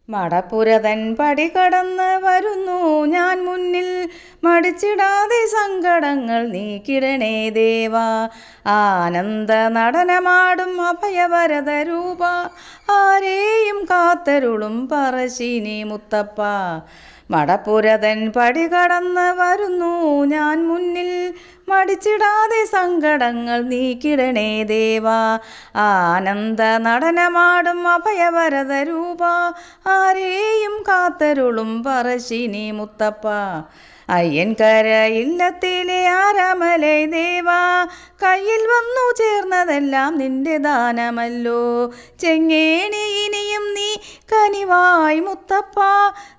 മടപ്പുരതൻ പടി കടന്ന് വരുന്നു ഞാൻ മുന്നിൽ, മടിച്ചിടാതെ സങ്കടങ്ങൾ നീക്കിടണേ ദേവാ. ആനന്ദ നടനമാടും അഭയവരദ രൂപ, ആരെയും കാത്തരുളും പറശ്ശിനി മുത്തപ്പ. മടപ്പുരതൻ പടി കടന്ന് വരുന്നു ഞാൻ മുന്നിൽ, മടിച്ചിടാതെ സങ്കടങ്ങൾ നീക്കിടണേ ദേവാ. ആനന്ദ നടനമാടും അഭയവരദ രൂപ, ആരെയും കാത്തരുളും പറശ്ശിനി മുത്തപ്പ. അയ്യൻകര ഇല്ലത്തിലെ ആരാമലൈ ദേവാ, കയ്യിൽ വന്നു ചേർന്നതെല്ലാം നിന്റെ ദാനമല്ലോ. ചെങ്ങേണി ഇനിയും നീ കനിവായി മുത്തപ്പ,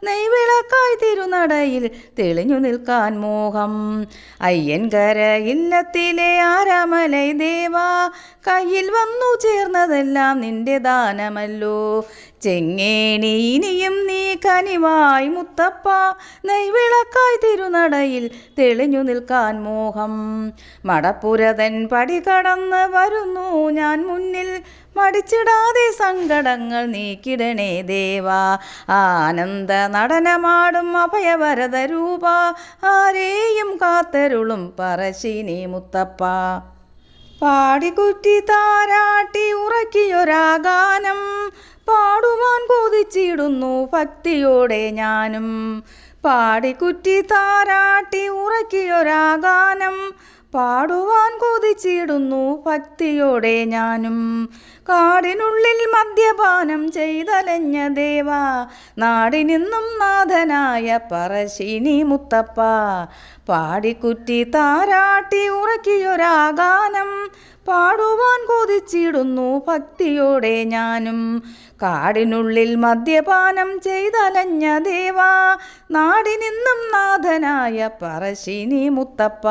നെയ്വിളക്കായി തിരുനടയിൽ തെളിഞ്ഞു നിൽക്കാൻ മോഹം. അയ്യൻകര ഇല്ലത്തിലെ ആരാമലൈ ദേവാ, കയ്യിൽ വന്നു ചേർന്നതെല്ലാം നിന്റെ ദാനമല്ലോ. ചെങ്ങേണി ഇനിയും നീ കനിവായി മുത്തപ്പ, നെയ്വിളക്കായി തിരുനടയിൽ തെളിഞ്ഞു നിൽക്കാൻ മോഹം. മടപ്പുരതൻ പടി കടന്ന് വരുന്നു ഞാൻ മുന്നിൽ, മടിച്ചിടാതെ സങ്കടങ്ങൾ നീക്കിടണേ ദേവാ. ആനന്ദ നടനമാടും അഭയവരദ രൂപ, ആരെയും കാത്തരുളും പറശ്ശിനി മുത്തപ്പ. പാടിക്കുറ്റി താരാട്ടി ഉറക്കിയൊരാഗാനം, പാടുവാൻ കൊതിച്ചിടുന്നു ഭക്തിയോടെ ഞാനും. പാടിക്കുറ്റി താരാട്ടി ഉറക്കിയൊരാഗാനം, പാടുവാൻ കൊതിച്ചിടുന്നു ഭക്തിയോടെ ഞാനും. കാടിനുള്ളിൽ മദ്യപാനം ചെയ്തലഞ്ഞ ദേവാ, നാടിനിന്നും നാഥനായ പറശ്ശിനി മുത്തപ്പ. പാടിക്കുറ്റി താരാട്ടി ഉറക്കിയൊരാഗാനം, പാടുവാൻ കൊതിച്ചിടുന്നു ഭക്തിയോടെ ഞാനും. കാടിനുള്ളിൽ മദ്യപാനം ചെയ്തലഞ്ഞ ദേവാ, നാടിനിന്നും നാഥനായ പറശ്ശിനി മുത്തപ്പ.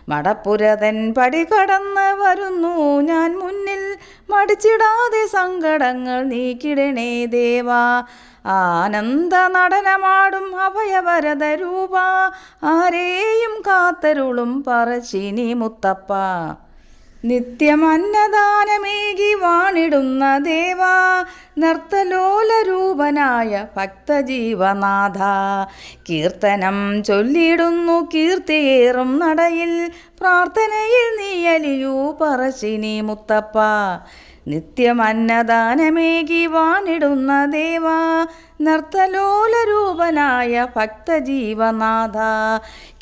മടപ്പുരതൻ പടി കടന്ന് വരുന്നു ഞാൻ മുന്നിൽ, മടിച്ചിടാതെ സങ്കടങ്ങൾ നീക്കിടണേ ദേവാ. ആനന്ദ നടനമാടും അഭയവരദ രൂപ, ആരെയും കാത്തരുളും പറശ്ശിനി മുത്തപ്പ. നിത്യമന്നദാനമേകി വാണിടുന്ന ദേവാ, നർത്തലോല രൂപനായ ഭക്തജീവനാഥ. കീർത്തനം ചൊല്ലിടുന്നു കീർത്തിയേറും നടയിൽ, പ്രാർത്ഥനയിൽ നീയലിയൂ പറശ്ശിനി മുത്തപ്പ. നിത്യമന്നദാനമേകി വാണിടുന്ന ദേവാ, നർത്തലോല രൂപനായ ഭക്തജീവനാഥ.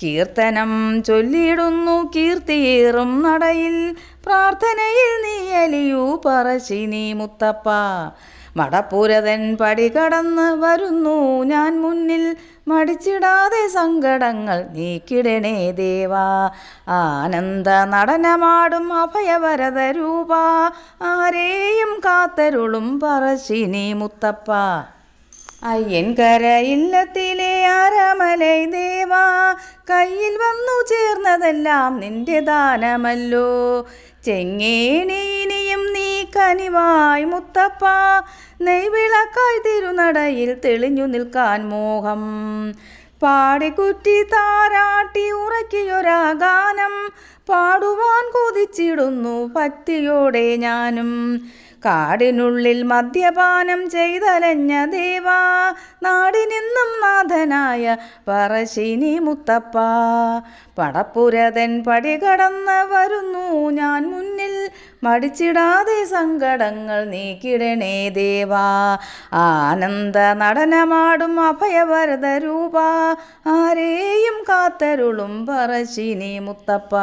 കീർത്തനം ചൊല്ലിടുന്നു കീർത്തിയേറും നടയിൽ, പ്രാർത്ഥനയിൽ നീയലിയൂ പറശ്ശിനി മുത്തപ്പ. മടപ്പുരതൻ പടി കടന്ന് വരുന്നു ഞാൻ മുന്നിൽ, മടിച്ചിടാതെ സങ്കടങ്ങൾ നീക്കിടണേ ദേവാ. ആനന്ദ നടനമാടും അഭയവരദ രൂപ, ആരെയും കാത്തരുളും പറശ്ശിനി മുത്തപ്പ. അയ്യൻകര ഇല്ലത്തിലെ ആരാമലൈ ദേവാ, കയ്യിൽ വന്നു ചേർന്നതെല്ലാം നിന്റെ ദാനമല്ലോ. ചെങ്ങേണി ഇനിയും നീ കനിവായി മുത്തപ്പ, നെയ്വിളക്കായി തിരുനടയിൽ തെളിഞ്ഞു നിൽക്കാൻ മോഹം. പാടിക്കുറ്റി താരാട്ടി ഉറക്കിയൊരാഗാനം, പാടുവാൻ കൊതിച്ചിടുന്നു ഭക്തിയോടെ ഞാനും. കാടിനുള്ളിൽ മദ്യപാനം ചെയ്തലഞ്ഞ ദേവാ, നാടിനിന്നും നാഥനായ പറശ്ശിനി മുത്തപ്പ. പടപ്പുരതൻ പടി കടന്ന് വരുന്നു ഞാൻ മുന്നിൽ, മടിച്ചിടാതെ സങ്കടങ്ങൾ നീക്കിടണേ ദേവാ. ആനന്ദ നടനമാടും അഭയവരദ രൂപ, ആരെയും കാത്തരുളും പറശ്ശിനി മുത്തപ്പ.